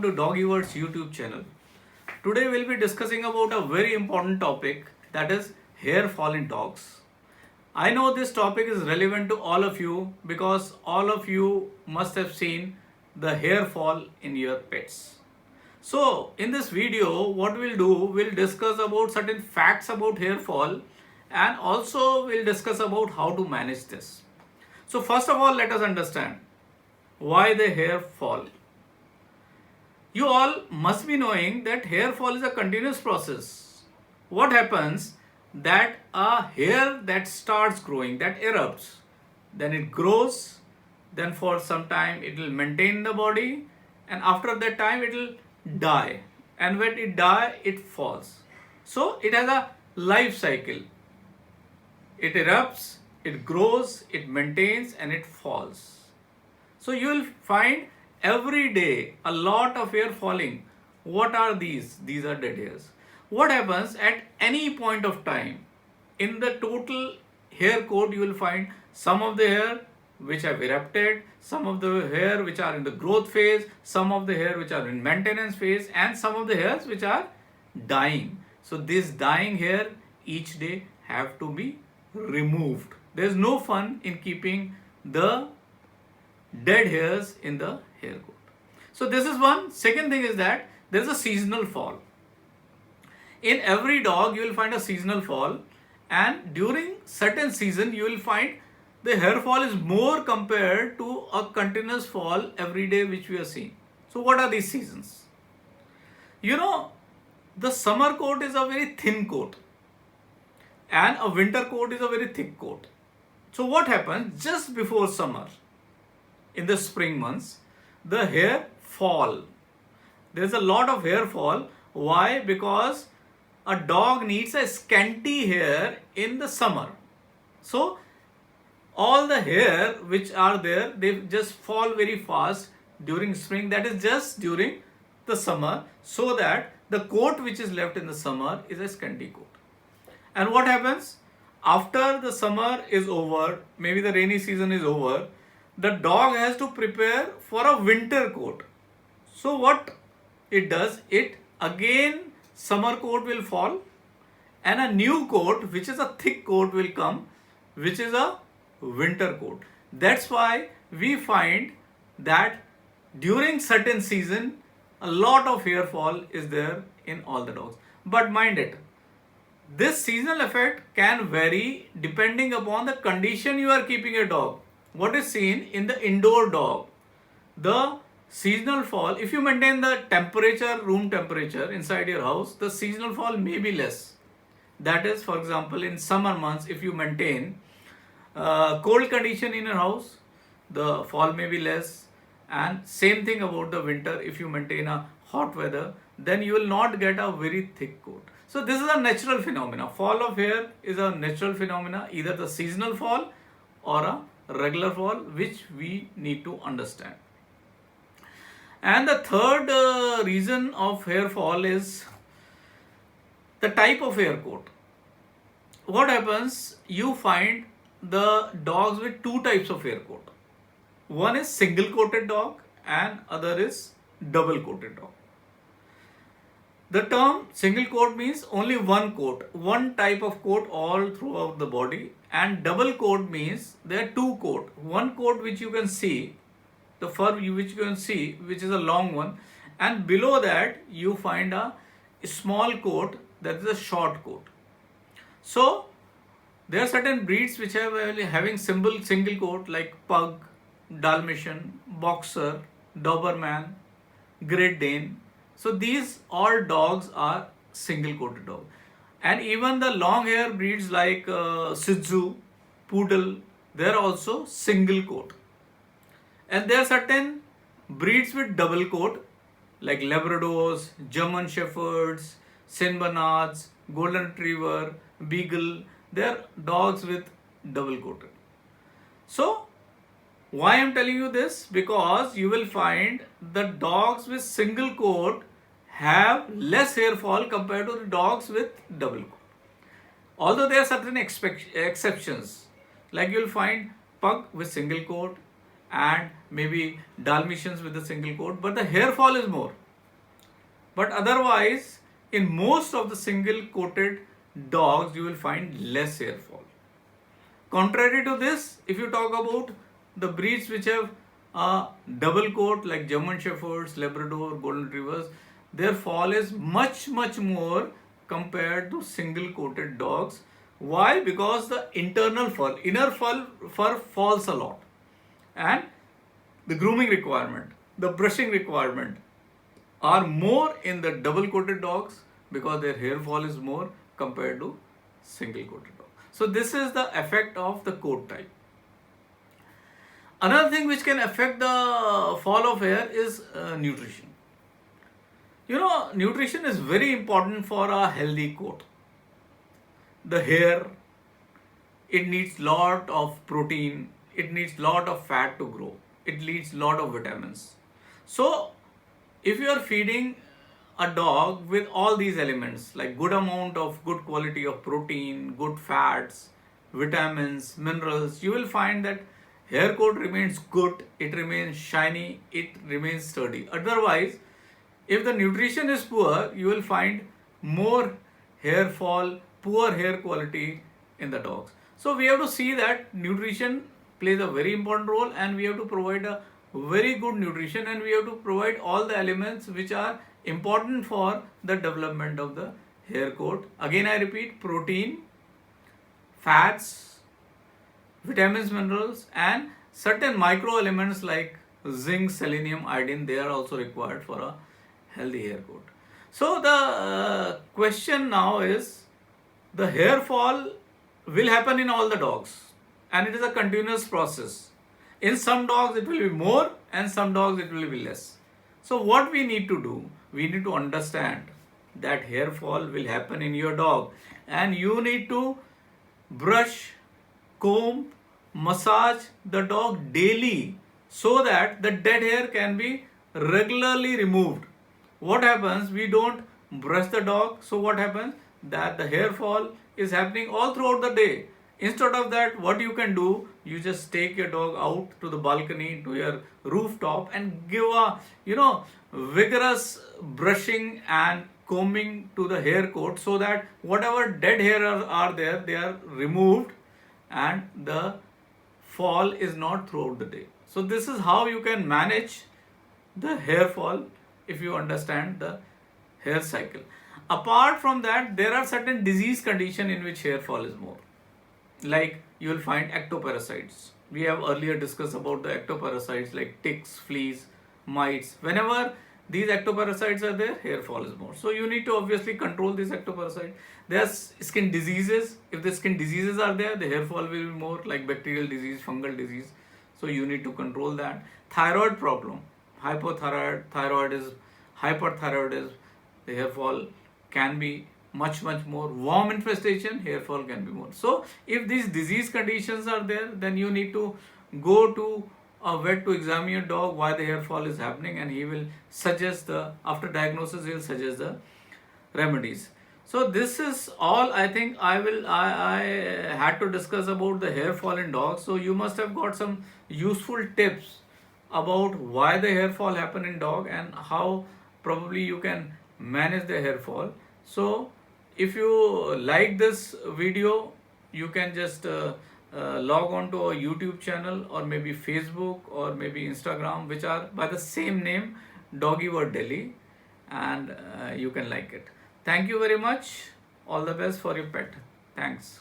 welcome to Doggy Words YouTube channel. Today we'll be discussing about a very important topic, that is hair fall in dogs. I know this topic is relevant to all of you because all of you must have seen the hair fall in your pets. So in this video what we'll do, we'll discuss about certain facts about hair fall and also we'll discuss about how to manage this. So first of all, let us understand why the hair fall. You all must be knowing that hair fall is a continuous process. What happens that a hair that starts growing, that erupts, then it grows, then for some time it will maintain the body, and after that time it will die, and when it die it falls. So it has a life cycle. It erupts, it grows, it maintains, and it falls. So you will find every day a lot of hair falling. What are these? These are dead hairs. What happens at any point of time? In the total hair coat, you will find some of the hair which have erupted, some of the hair which are in the growth phase, some of the hair which are in maintenance phase, and some of the hairs which are dying. So this dying hair each day have to be removed. There is no fun in keeping the dead hairs in the hair coat. So this is one. Second thing is that there is a seasonal fall. In every dog you will find a seasonal fall, and during certain season you will find the hair fall is more compared to a continuous fall every day which we are seeing. So what are these seasons? You know, the summer coat is a very thin coat and a winter coat is a very thick coat. So what happens just before summer? In the spring months, the hair fall. There is a lot of hair fall. Why? Because a dog needs a scanty hair in the summer. So all the hair which are there, they just fall very fast during spring. That is just during the summer, so that the coat which is left in the summer is a scanty coat. And what happens? After the summer is over, maybe the rainy season is over, the dog has to prepare for a winter coat. So what it does, it again summer coat will fall and a new coat which is a thick coat will come, which is a winter coat. That's why we find that during certain season a lot of hair fall is there in all the dogs. But mind it, this seasonal effect can vary depending upon the condition you are keeping a dog. What is seen in the indoor dog, the seasonal fall, if you maintain the temperature, room temperature inside your house, the seasonal fall may be less. That is, for example, in summer months, if you maintain cold condition in your house, the fall may be less. And same thing about the winter, if you maintain a hot weather, then you will not get a very thick coat. So this is a natural phenomena. Fall of hair is a natural phenomena, either the seasonal fall or a regular fall, which we need to understand. And the third reason of hair fall is the type of hair coat. What happens? You find the dogs with two types of hair coat. One is single coated dog and other is double coated dog. The term single coat means only one coat, one type of coat all throughout the body, and double coat means there are two coat. One coat which you can see, the fur which you can see, which is a long one, and below that you find a small coat, that is a short coat. So there are certain breeds which are having single coat like Pug, Dalmatian, Boxer, Doberman, Great Dane. So these all dogs are single coated dog. And even the long hair breeds like Shih Tzu, Poodle, they are also single coat. And there are certain breeds with double coat like Labradors, German Shepherds, Saint Bernards, Golden Retriever, Beagle. They are dogs with double coated. So why I am telling you this? Because you will find the dogs with single coat have less hair fall compared to the dogs with double coat. Although there are certain exceptions, like you will find Pug with single coat and maybe Dalmatians with a single coat, but the hair fall is more. But otherwise, in most of the single coated dogs, you will find less hair fall. Contrary to this, if you talk about the breeds which have a double coat like German Shepherds, Labrador, Golden Retrievers, their fall is much more compared to single coated dogs. Why? Because the internal fur, fur falls a lot, and the grooming requirement, the brushing requirement are more in the double coated dogs because their hair fall is more compared to single coated dogs. So this is the effect of the coat type. Another thing which can affect the fall of hair is nutrition. Nutrition is very important for a healthy coat. The hair, it needs lot of protein, it needs lot of fat to grow, it needs lot of vitamins. So if you are feeding a dog with all these elements like good amount of good quality of protein, good fats, vitamins, minerals, you will find that hair coat remains good, it remains shiny, it remains sturdy. Otherwise, if the nutrition is poor, you will find more hair fall, poor hair quality in the dogs. So we have to see that nutrition plays a very important role, and we have to provide a very good nutrition, and we have to provide all the elements which are important for the development of the hair coat. Again I repeat, protein, fats, vitamins, minerals, and certain micro elements like zinc, selenium, iodine, they are also required for a healthy hair coat. So the question now is, the hair fall will happen in all the dogs, and it is a continuous process. In some dogs it will be more, and some dogs it will be less. So what we need to do, we need to understand that hair fall will happen in your dog, and you need to brush, comb, massage the dog daily so that the dead hair can be regularly removed. What happens? We don't brush the dog, so what happens? That the hair fall is happening all throughout the day. Instead of that, what you can do, you just take your dog out to the balcony, to your rooftop, and give a vigorous brushing and combing to the hair coat so that whatever dead hair are there, they are removed and the fall is not throughout the day. So this is how you can manage the hair fall if you understand the hair cycle. Apart from that, there are certain disease conditions in which hair fall is more. Like you will find ectoparasites. We have earlier discussed about the ectoparasites like ticks, fleas, mites. Whenever these ectoparasites are there, hair fall is more. So you need to obviously control these ectoparasites. There are skin diseases. If the skin diseases are there, the hair fall will be more, like bacterial disease, fungal disease. So you need to control that. Thyroid problem, hypothyroid, thyroidism, hyperthyroidism, the hair fall can be much more. Worm infestation, hair fall can be more. So if these disease conditions are there, then you need to go to a vet to examine your dog why the hair fall is happening, and he will suggest after diagnosis he will suggest the remedies. So this is all I think I had to discuss about the hair fall in dogs. So you must have got some useful tips about why the hair fall happen in dog and how probably you can manage the hair fall. So if you like this video, you can just log on to our YouTube channel or maybe Facebook or maybe Instagram, which are by the same name, Doggy World Delhi, and you can like it. Thank you very much. All the best for your pet. Thanks.